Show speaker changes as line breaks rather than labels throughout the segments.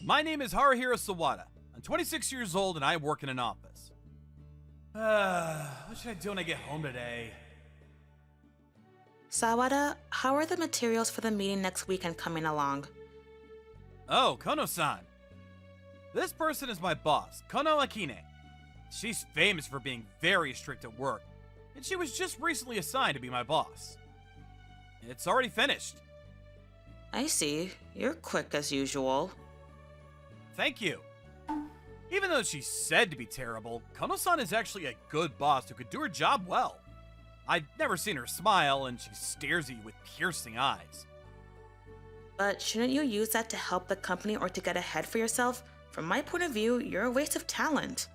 My name is Haruhiro Sawada. I'm 26 years old and I work in an office. What should I do when I get home today?
Sawada, how are the materials for the meeting next weekend coming along?
Oh, Kono-san. This person is my boss, Kono Akine. She's famous for being very strict at work, and she was just recently assigned to be my boss. It's already finished.
I see. You're quick as usual.
Thank you. Even though she's said to be terrible, Kono-san is actually a good boss who could do her job well. I've never seen her smile, and she stares at you with piercing eyes.
But shouldn't you use that to help the company or to get ahead for yourself? From my point of view, you're a waste of talent.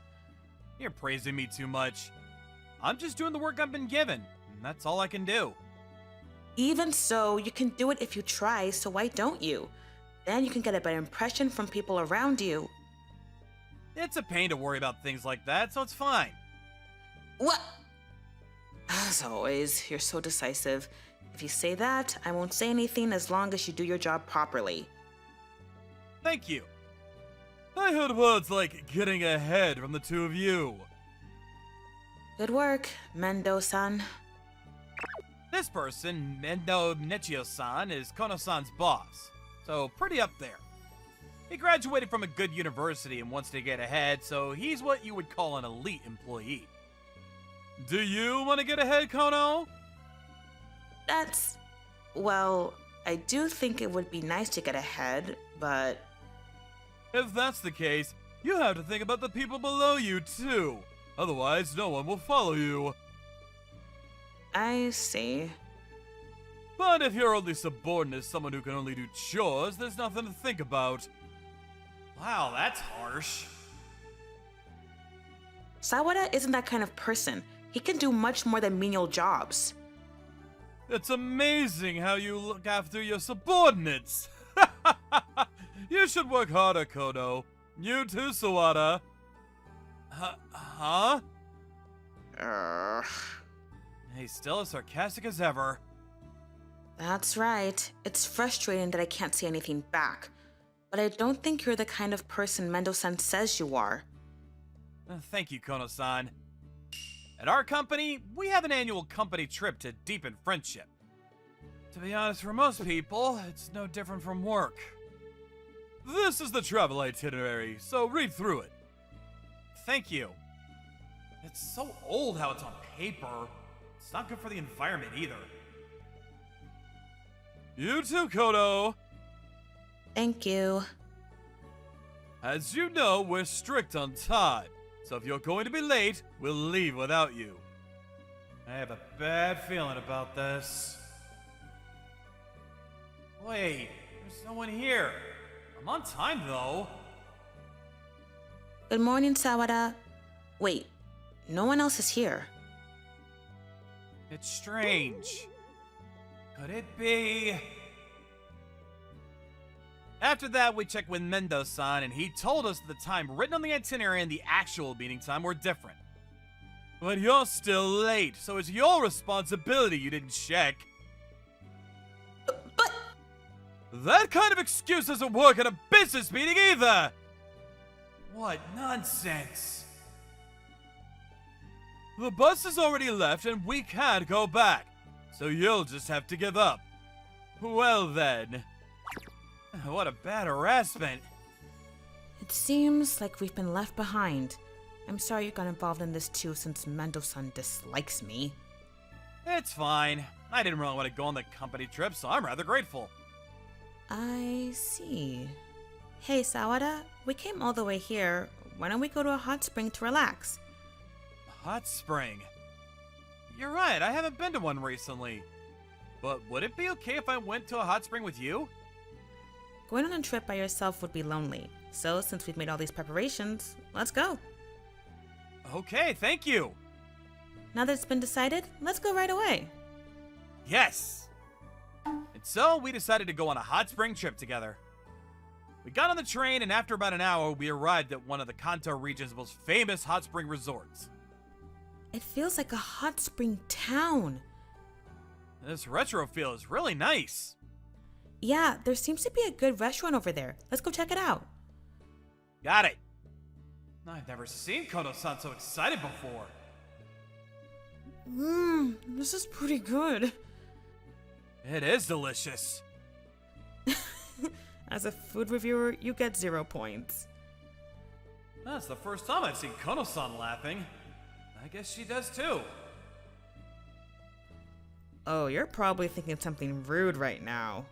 You're praising me too much. I'm just doing the work I've been given, and that's all I can do.
Even so, you can do it if you try, so why don't you? Then you can get a better impression from people around you.
It's a pain to worry about things like that, so it's fine.
What? As always, you're so decisive. If you say that, I won't say anything as long as you do your job properly.
Thank you. I heard words like getting ahead from the two of you.
Good work, Mendo-san.
This person, Mendo Nechio-san, is Kono-san's boss, so pretty up there. He graduated from a good university and wants to get ahead, so he's what you would call an elite employee. Do you want to get ahead, Kono?
Well, I do think it would be nice to get ahead, but...
If that's the case, you have to think about the people below you, too. Otherwise, no one will follow you.
I see.
But if your only subordinate is someone who can only do chores, there's nothing to think about. Wow, that's harsh.
Sawada isn't that kind of person. He can do much more than menial jobs.
It's amazing how you look after your subordinates. You should work harder, Kono. You too, Sawada. Huh? He's still as sarcastic as ever.
That's right. It's frustrating that I can't say anything back. But I don't think you're the kind of person Mendo-san says you are.
Thank you, Kono-san. At our company, we have an annual company trip to deepen friendship. To be honest, for most people, it's no different from work. This is the travel itinerary, so read through it. Thank you. It's so old how it's on paper. It's not good for the environment either. You too, Kono.
Thank you.
As you know, we're strict on time. So if you're going to be late, we'll leave without you. I have a bad feeling about this. Wait, there's no one here. I'm on time, though.
Good morning, Sawada. Wait, no one else is here.
It's strange. Could it be... After that, we checked with Mendo-san, and he told us the time written on the itinerary and the actual meeting time were different. But you're still late, so it's your responsibility you didn't check.
But...
That kind of excuse doesn't work at a business meeting either! What nonsense! The bus has already left and we can't go back, so you'll just have to give up. Well then... What a bad harassment.
It seems like we've been left behind. I'm sorry you got involved in this too since Mendo-san dislikes me.
It's fine. I didn't really want to go on the company trip, so I'm rather grateful.
I see. Hey, Sawada, we came all the way here. Why don't we go to a hot spring to relax?
A hot spring? You're right, I haven't been to one recently. But would it be okay if I went to a hot spring with you?
Going on a trip by yourself would be lonely. So, since we've made all these preparations, let's go.
Okay, thank you.
Now that it's been decided, let's go right away.
Yes! And so, we decided to go on a hot spring trip together. We got on the train, and after about an hour, we arrived at one of the Kanto region's most famous hot spring resorts.
It feels like a hot spring town.
This retro feel is really nice.
Yeah, there seems to be a good restaurant over there. Let's go check it out.
Got it. I've never seen Kono-san so excited before.
This is pretty good.
It is delicious.
As a food reviewer, you get 0 points.
That's the first time I've seen Kono-san laughing. I guess she does too.
Oh, you're probably thinking something rude right now.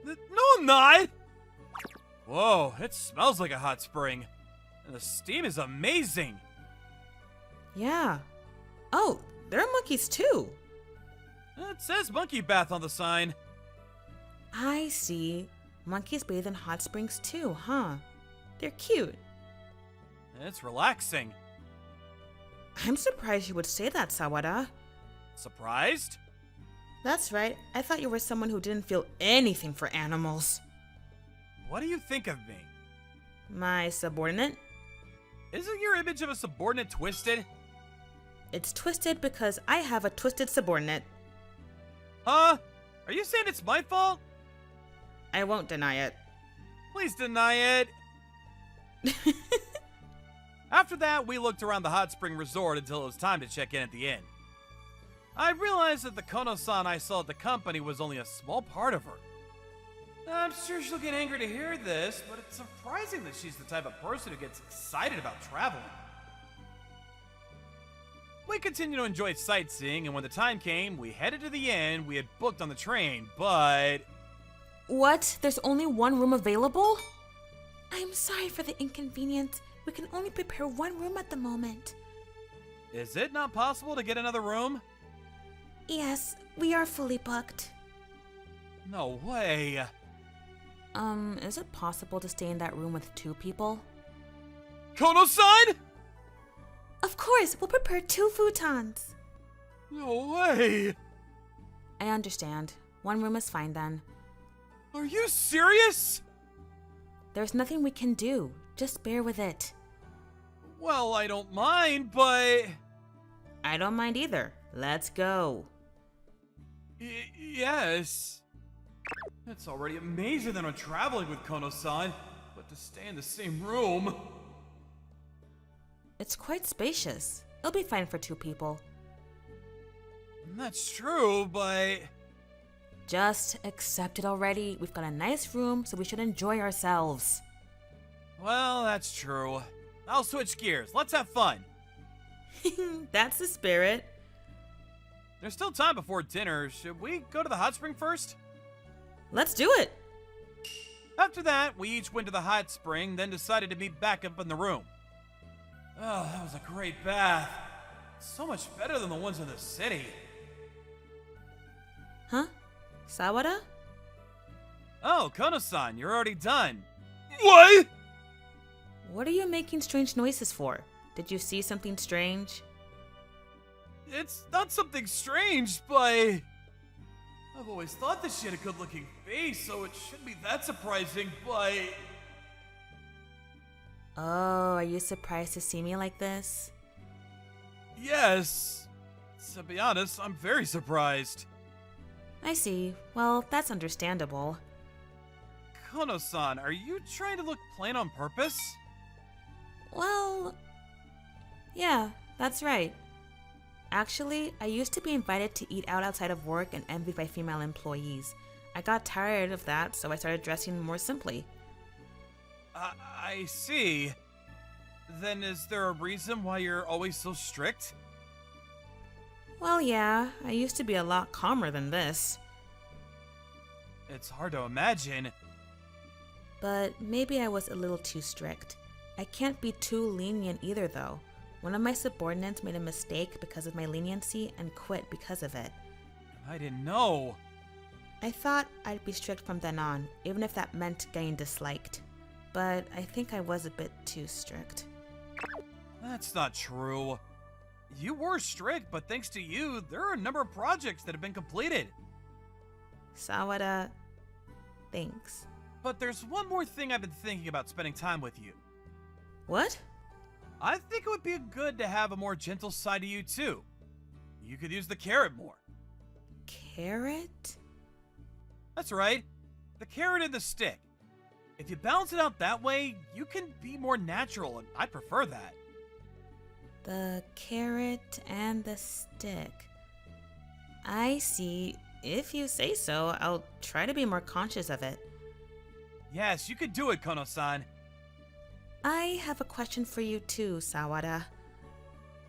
No, I'm not! Whoa, it smells like a hot spring. And the steam is amazing.
Yeah. Oh, there are monkeys too.
It says monkey bath on the sign.
I see. Monkeys bathe in hot springs too, huh? They're cute.
It's relaxing.
I'm surprised you would say that, Sawada.
Surprised?
That's right. I thought you were someone who didn't feel anything for animals.
What do you think of me?
My subordinate?
Isn't your image of a subordinate twisted?
It's twisted because I have a twisted subordinate.
Huh? Are you saying it's my fault?
I won't deny it.
Please deny it. After that, we looked around the hot spring resort until it was time to check in at the inn. I realized that the Kono-san I saw at the company was only a small part of her. I'm sure she'll get angry to hear this, but it's surprising that she's the type of person who gets excited about traveling. We continued to enjoy sightseeing, and when the time came, we headed to the inn we had booked on the train, but...
What? There's only one room available? I'm sorry for the inconvenience. We can only prepare one room at the moment.
Is it not possible to get another room?
Yes, we are fully booked.
No way.
Is it possible to stay in that room with 2 people?
Kono-san?
Of course, we'll prepare 2 futons.
No way.
I understand. 1 room is fine then.
Are you serious?
There's nothing we can do. Just bear with it.
Well, I don't mind, but...
I don't mind either. Let's go.
Yes. It's already amazing that I'm traveling with Kono-san, but to stay in the same room...
It's quite spacious. It'll be fine for 2 people.
That's true, but...
Just accept it already. We've got a nice room, so we should enjoy ourselves.
Well, that's true. I'll switch gears. Let's have fun.
That's the spirit.
There's still time before dinner. Should we go to the hot spring first?
Let's do it.
After that, we each went to the hot spring, then decided to meet back up in the room. Oh, that was a great bath. So much better than the ones in the city.
Huh? Sawada?
Oh, Kono-san, you're already done. What?
What are you making strange noises for? Did you see something strange?
It's not something strange, but... I've always thought that she had a good-looking face, so it shouldn't be that surprising, but...
Oh, are you surprised to see me like this?
Yes. To be honest, I'm very surprised.
I see. Well, that's understandable.
Kono-san, are you trying to look plain on purpose?
Well, yeah, that's right. Actually, I used to be invited to eat out outside of work and envied by female employees. I got tired of that, so I started dressing more simply.
I see. Then is there a reason why you're always so strict?
Well, yeah, I used to be a lot calmer than this.
It's hard to imagine.
But maybe I was a little too strict. I can't be too lenient either, though. One of my subordinates made a mistake because of my leniency and quit because of it.
I didn't know.
I thought I'd be strict from then on, even if that meant getting disliked. But I think I was a bit too strict.
That's not true. You were strict, but thanks to you, there are a number of projects that have been completed.
Sawada, thanks.
But there's one more thing I've been thinking about spending time with you.
What?
I think it would be good to have a more gentle side to you, too. You could use the carrot more.
Carrot?
That's right. The carrot and the stick. If you balance it out that way, you can be more natural, and I prefer that.
The carrot and the stick. I see. If you say so, I'll try to be more conscious of it.
Yes, you could do it, Kono-san.
I have a question for you too, Sawada.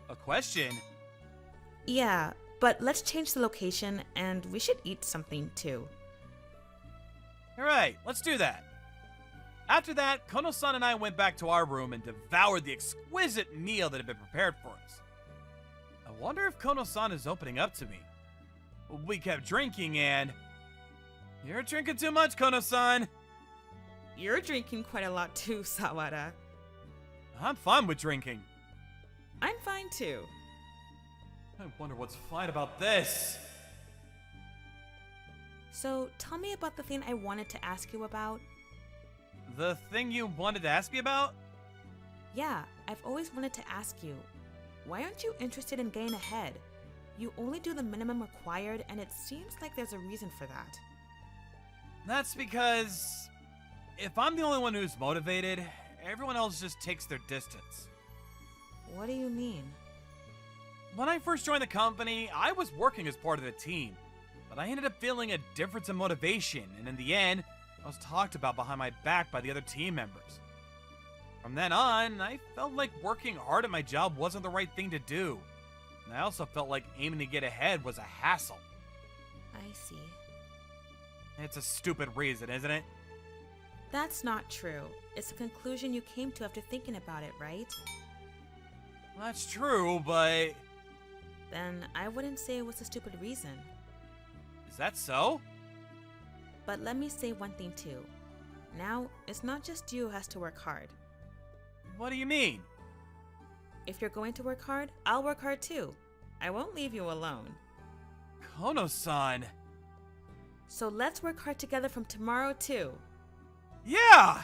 A question?
Yeah, but let's change the location and we should eat something too.
Alright, let's do that. After that, Kono-san and I went back to our room and devoured the exquisite meal that had been prepared for us. I wonder if Kono-san is opening up to me. We kept drinking and... You're drinking too much, Kono-san.
You're drinking quite a lot too, Sawada.
I'm fine with drinking.
I'm fine too.
I wonder what's fine about this.
So, tell me about the thing I wanted to ask you about.
The thing you wanted to ask me about?
Yeah, I've always wanted to ask you. Why aren't you interested in getting ahead? You only do the minimum required, and it seems like there's a reason for that.
That's because... if I'm the only one who's motivated, everyone else just takes their distance.
What do you mean?
When I first joined the company, I was working as part of the team, but I ended up feeling a difference in motivation, and in the end, I was talked about behind my back by the other team members. From then on, I felt like working hard at my job wasn't the right thing to do, and I also felt like aiming to get ahead was a hassle.
I see.
It's a stupid reason, isn't it?
That's not true. It's a conclusion you came to after thinking about it, right?
That's true, but...
Then I wouldn't say it was a stupid reason.
Is that so?
But let me say one thing too. Now, it's not just you who has to work hard.
What do you mean?
If you're going to work hard, I'll work hard too. I won't leave you alone.
Kono-san...
So let's work hard together from tomorrow too.
Yeah!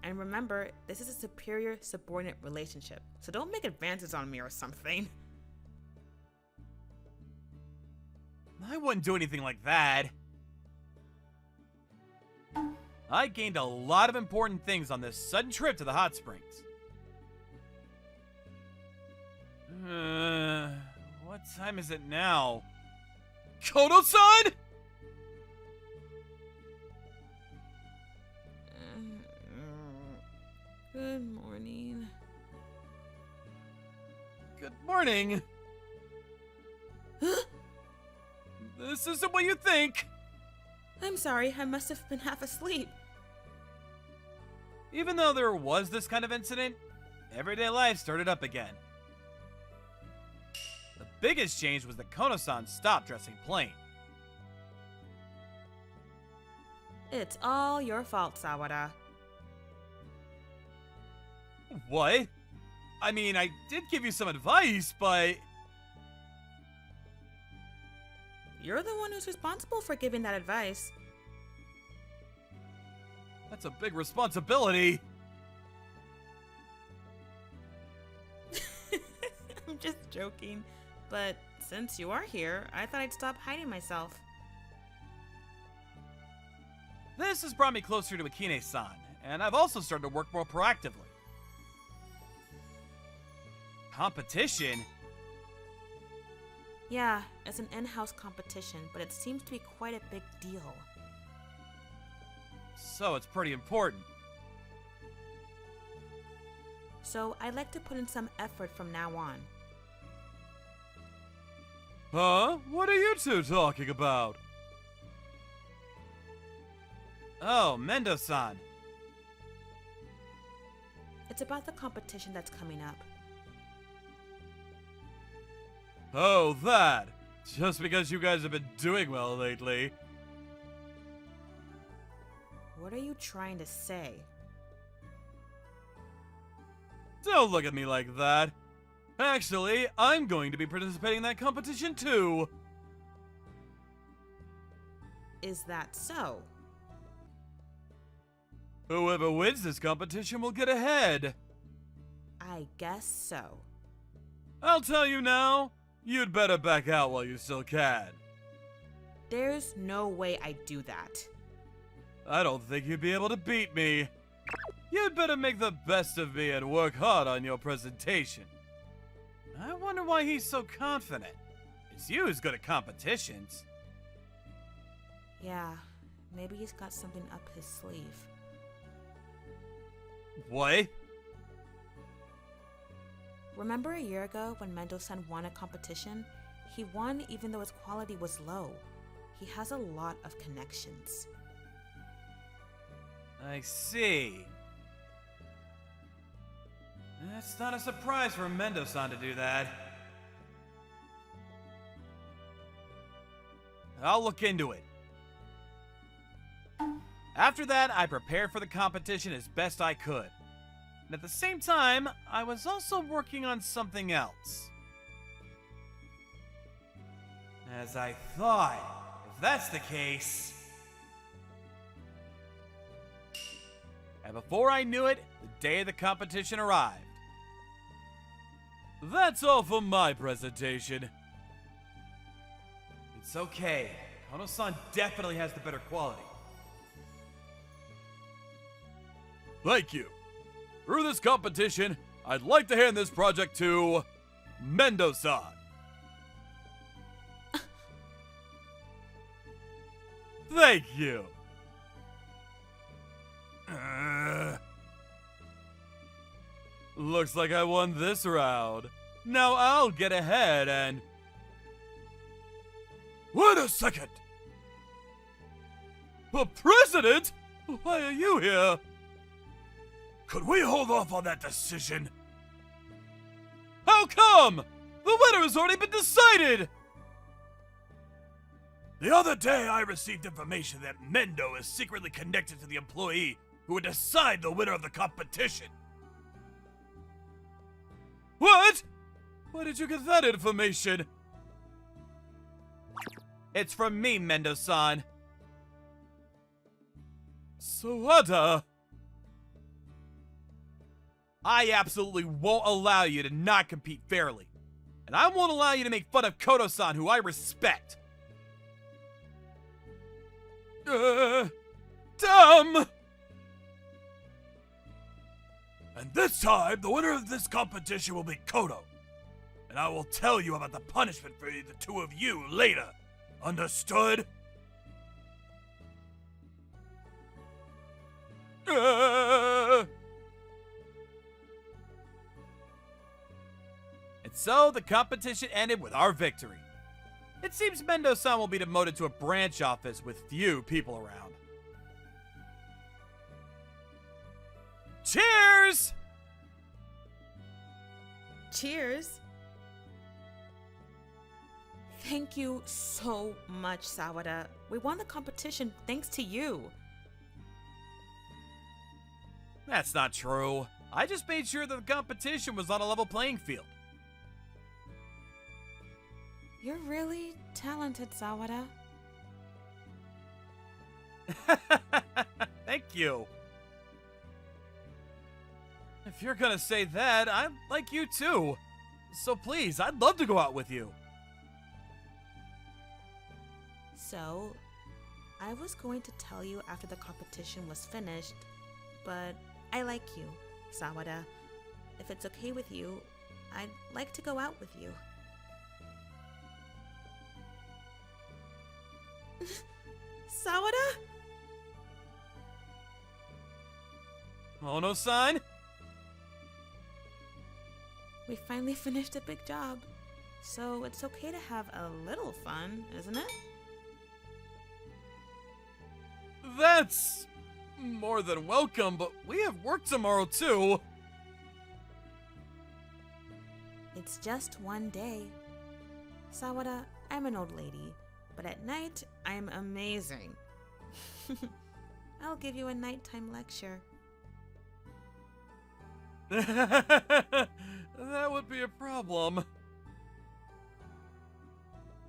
And remember, this is a superior subordinate relationship, so don't make advances on me or something.
I wouldn't do anything like that. I gained a lot of important things on this sudden trip to the hot springs. What time is it now? Kono-san?
Good morning.
Good morning. This isn't what you think.
I'm sorry, I must have been half asleep.
Even though there was this kind of incident, everyday life started up again. The biggest change was that Kono-san stopped dressing plain.
It's all your fault, Sawada.
What? I mean, I did give you some advice, but...
You're the one who's responsible for giving that advice.
That's a big responsibility.
I'm just joking. But since you are here, I thought I'd stop hiding myself.
This has brought me closer to Akine-san, and I've also started to work more proactively. Competition?
Yeah, it's an in-house competition, but it seems to be quite a big deal.
So it's pretty important.
So I'd like to put in some effort from now on.
Huh? What are you two talking about? Oh, Mendo-san.
It's about the competition that's coming up.
Oh, that. Just because you guys have been doing well lately.
What are you trying to say?
Don't look at me like that. Actually, I'm going to be participating in that competition too.
Is that so?
Whoever wins this competition will get ahead.
I guess so.
I'll tell you now, you'd better back out while you still can.
There's no way I'd do that.
I don't think you'd be able to beat me. You'd better make the best of me and work hard on your presentation. I wonder why he's so confident. It's you who's good at competitions.
Yeah, maybe he's got something up his sleeve.
What?
Remember a year ago when Mendo-san won a competition? He won even though his quality was low. He has a lot of connections.
I see. It's not a surprise for Mendo-san to do that. I'll look into it. After that, I prepared for the competition as best I could. And at the same time, I was also working on something else. As I thought, if that's the case... And before I knew it, the day of the competition arrived. That's all for my presentation. It's okay. Kono-san definitely has the better quality. Thank you. Through this competition, I'd like to hand this project to Mendo-san. Thank you. Looks like I won this round. Now I'll get ahead and... Wait a second! The president? Why are you here? Could we hold off on that decision? How come? The winner has already been decided! The other day I received information that Mendo is secretly connected to the employee who would decide the winner of the competition. What? Why did you get that information? It's from me, Mendo-san. Sawada! I absolutely won't allow you to not compete fairly. And I won't allow you to make fun of Kono-san, who I respect. Dumb! And this time, the winner of this competition will be Kono. And I will tell you about the punishment for the two of you later. Understood? And so, the competition ended with our victory. It seems Mendo-san will be demoted to a branch office with few people around. Cheers!
Cheers! Thank you so much, Sawada. We won the competition thanks to you.
That's not true. I just made sure that the competition was on a level playing field.
You're really talented, Sawada.
Thank you. If you're gonna say that, I like you too. So please, I'd love to go out with you.
So, I was going to tell you after the competition was finished, but I like you, Sawada. If it's okay with you, I'd like to go out with you. Sawada?
Ono-san?
We finally finished a big job, so it's okay to have a little fun, isn't it?
That's more than welcome, but we have work tomorrow too.
It's just one day. Sawada, I'm an old lady, but at night, I'm amazing. I'll give you a nighttime lecture.
That would be a problem.